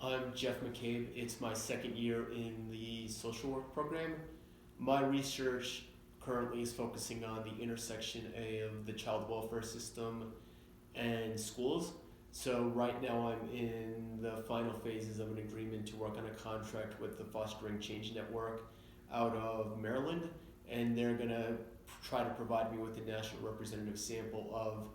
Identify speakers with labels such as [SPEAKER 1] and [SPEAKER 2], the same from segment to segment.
[SPEAKER 1] I'm Jeff McCabe. It's my second year in the social work program. My research currently is focusing on the intersection of the child welfare system and schools. So right now I'm in the final phases of an agreement to work on a contract with the Fostering Change Network out of Maryland, and they're gonna try to provide me with a national representative sample of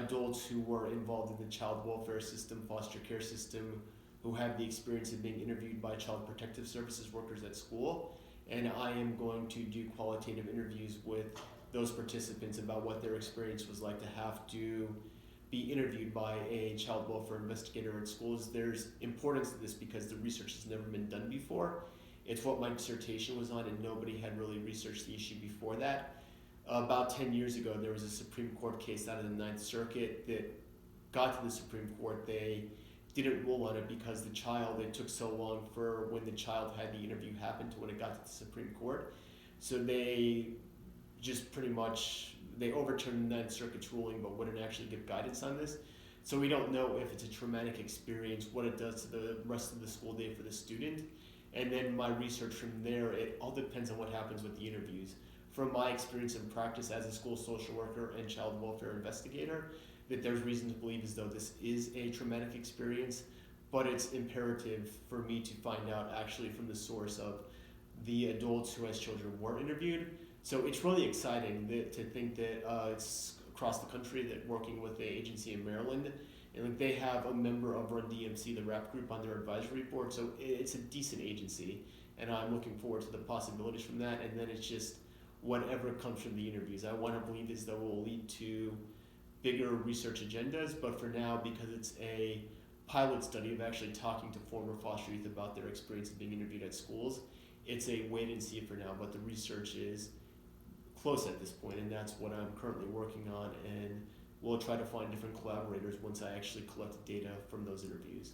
[SPEAKER 1] adults who were involved in the child welfare system, foster care system, who have the experience of being interviewed by child protective services workers at school. And I am going to do qualitative interviews with those participants about what their experience was like to have to be interviewed by a child welfare investigator at schools. There's importance to this because the research has never been done before. It's what my dissertation was on, and nobody had really researched the issue before that. About 10 years ago, there was a Supreme Court case out of the Ninth Circuit that got to the Supreme Court. They didn't rule on it because it took so long for when the child had the interview happen to when it got to the Supreme Court. So they just they overturned the Ninth Circuit's ruling but wouldn't actually give guidance on this. So we don't know if it's a traumatic experience, what it does to the rest of the school day for the student. And then my research from there, it all depends on what happens with the interviews. From my experience and practice as a school social worker and child welfare investigator, that there's reason to believe as though this is a traumatic experience, but it's imperative for me to find out actually from the source of the adults who as children were interviewed. So it's really exciting to think that it's across the country that working with the agency in Maryland, and they have a member of Run DMC, the rap group, on their advisory board. So it's a decent agency, and I'm looking forward to the possibilities from that. And then it's just whatever comes from the interviews. I want to believe as though it will lead to bigger research agendas, but for now, because it's a pilot study of actually talking to former foster youth about their experience of being interviewed at schools, it's a wait and see for now, but the research is close at this point, and that's what I'm currently working on, and we'll try to find different collaborators once I actually collect data from those interviews.